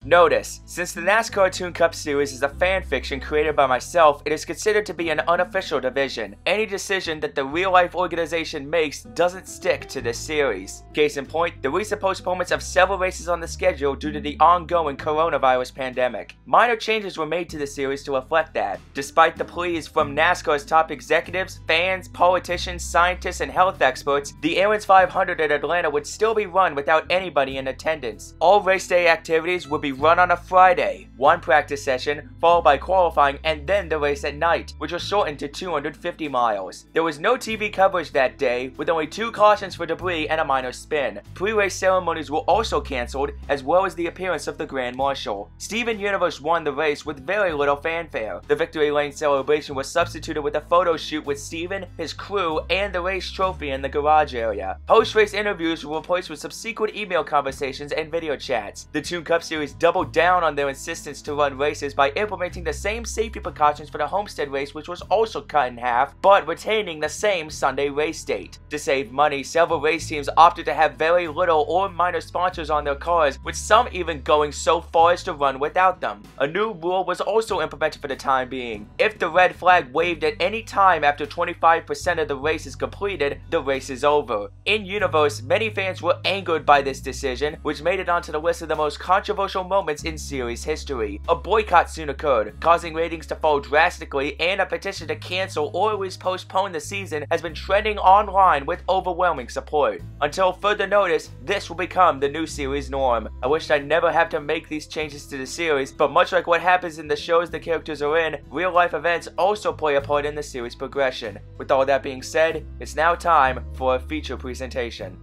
Notice, since the NASCAR Toon Cup Series is a fan fiction created by myself, it is considered to be an unofficial division. Any decision that the real-life organization makes doesn't stick to this series. Case in point, the recent postponements of several races on the schedule due to the ongoing coronavirus pandemic. Minor changes were made to the series to reflect that. Despite the pleas from NASCAR's top executives, fans, politicians, scientists, and health experts, the Aaron's 500 at Atlanta would still be run without anybody in attendance. All race day activities would be run on a Friday, one practice session, followed by qualifying, and then the race at night, which was shortened to 250 miles. There was no TV coverage that day, with only 2 cautions for debris and a minor spin. Pre-race ceremonies were also cancelled, as well as the appearance of the Grand Marshal. Steven Universe won the race with very little fanfare. The victory lane celebration was substituted with a photo shoot with Steven, his crew, and the race trophy in the garage area. Post-race interviews were replaced with subsequent email conversations and video chats. The Toon Cup Series doubled down on their insistence to run races by implementing the same safety precautions for the Homestead race, which was also cut in half, but retaining the same Sunday race date. To save money, several race teams opted to have very little or minor sponsors on their cars, with some even going so far as to run without them. A new rule was also implemented for the time being. If the red flag waved at any time after 25% of the race is completed, the race is over. In Universe, many fans were angered by this decision, which made it onto the list of the most controversial moments in series history. A boycott soon occurred, causing ratings to fall drastically, and a petition to cancel or at least postpone the season has been trending online with overwhelming support. Until further notice, this will become the new series norm. I wish I'd never have to make these changes to the series, but much like what happens in the shows the characters are in, real-life events also play a part in the series progression. With all that being said, it's now time for a feature presentation.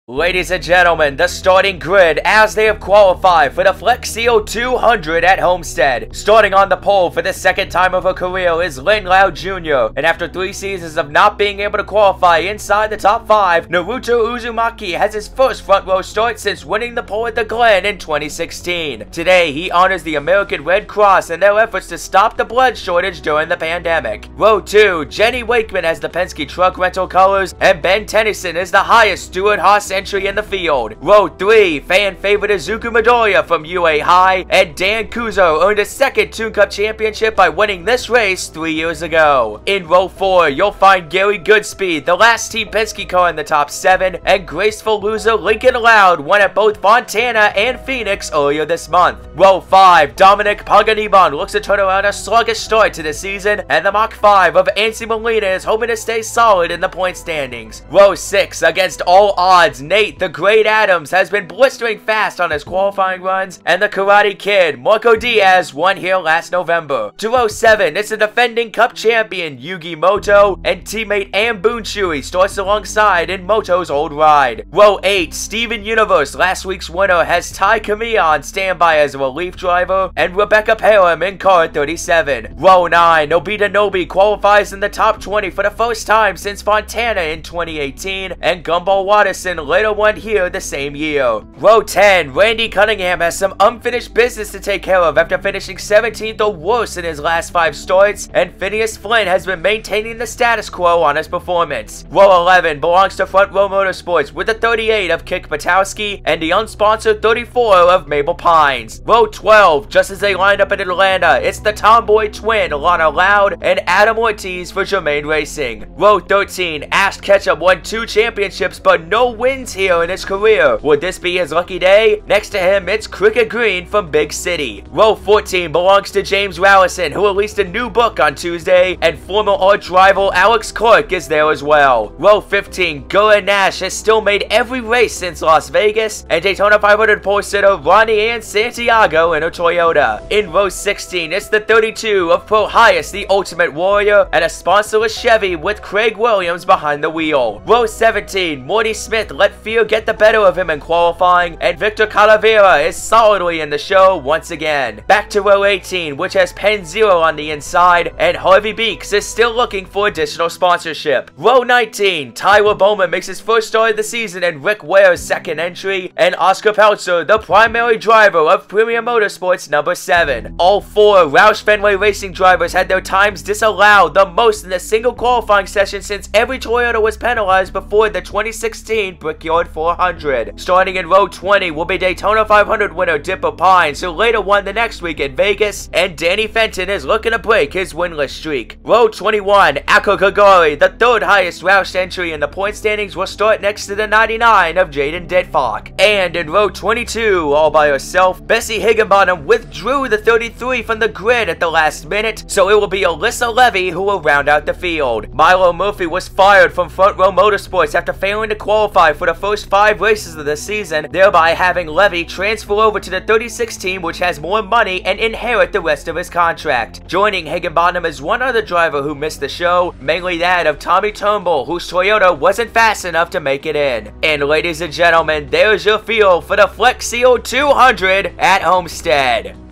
Ladies and gentlemen, the starting grid as they have qualified for the Flex Seal 200 at Homestead. Starting on the pole for the second time of her career is Lynn Loud Jr. And after 3 seasons of not being able to qualify inside the top 5, Naruto Uzumaki has his first front row start since winning the pole at the Glen in 2016. Today, he honors the American Red Cross in their efforts to stop the blood shortage during the pandemic. Row 2, Jenny Wakeman has the Penske truck rental colors, and Ben Tennyson is the highest Stewart-Haas entry in the field. Row 3, fan favorite Izuku Midoriya from UA High, and Dan Kuzo earned a second Toon Cup championship by winning this race 3 years ago. In row 4, you'll find Gary Goodspeed, the last Team Penske car in the top 7, and graceful loser Lincoln Loud won at both Fontana and Phoenix earlier this month. Row 5, Dominic Paganiban looks to turn around a sluggish start to the season, and the Mach 5 of Ansi Molina is hoping to stay solid in the point standings. Row 6, against all odds, Nate the Great Adams has been blistering fast on his qualifying runs, and the Karate Kid, Marco Diaz, won here last November. To row 7, it's the defending Cup champion Yugi Moto, and teammate Am Boonshui starts alongside in Moto's old ride. Row 8, Steven Universe, last week's winner, has Ty Kamiya on standby as a relief driver, and Rebecca Pelham in car 37. Row 9, Nobita Nobi qualifies in the top 20 for the first time since Fontana in 2018, and Gumball Watterson later won here the same year. Row 10, Randy Cunningham has some unfinished business to take care of after finishing 17th or worse in his last 5 starts, and Phineas Flynn has been maintaining the status quo on his performance. Row 11 belongs to Front Row Motorsports with the 38 of Kik Patowski and the unsponsored 34 of Mabel Pines. Row 12, just as they lined up in Atlanta, it's the Tomboy twin Lana Loud and Adam Ortiz for Germain Racing. Row 13, Ash Ketchum won 2 championships but no wins here in his career. Would this be his lucky day? Next to him, it's Cricket Green from Big City. Row 14 belongs to James Rallison, who released a new book on Tuesday, and former arch rival Alex Clark is there as well. Row 15, Gurren Nash has still made every race since Las Vegas, and Daytona 500 pole sitter Ronnie Ann Santiago in a Toyota. In row 16, it's the 32 of Pro Highest, the Ultimate Warrior, and a sponsorless Chevy with Craig Williams behind the wheel. Row 17, Morty Smith let fear get the better of him in qualifying, and Victor Calavera is solidly in the show once again. Back to row 18, which has Penn Zero on the inside, and Harvey Beeks is still looking for additional sponsorship. Row 19, Tyler Bowman makes his first start of the season in Rick Ware's second entry, and Oscar Peltzer, the primary driver of Premium Motorsports number 7. All 4 Roush Fenway Racing drivers had their times disallowed, the most in a single qualifying session since every Toyota was penalized before the 2016 Brickyard Brickyard 400. Starting in row 20 will be Daytona 500 winner Dipper Pines, who later won the next week in Vegas, and Danny Fenton is looking to break his winless streak. Row 21, Ako Kagori, the third highest Roush entry in the point standings, will start next to the 99 of Jaden Ditfalk. And in row 22, all by herself, Bessie Higginbottom withdrew the 33 from the grid at the last minute, so it will be Alyssa Levy who will round out the field. Milo Murphy was fired from Front Row Motorsports after failing to qualify for the first 5 races of the season, thereby having Levy transfer over to the 36 team, which has more money, and inherit the rest of his contract. Joining Higginbottom is one other driver who missed the show, mainly that of Tommy Turnbull, whose Toyota wasn't fast enough to make it in. And ladies and gentlemen, there's your field for the Flex Seal 200 at Homestead.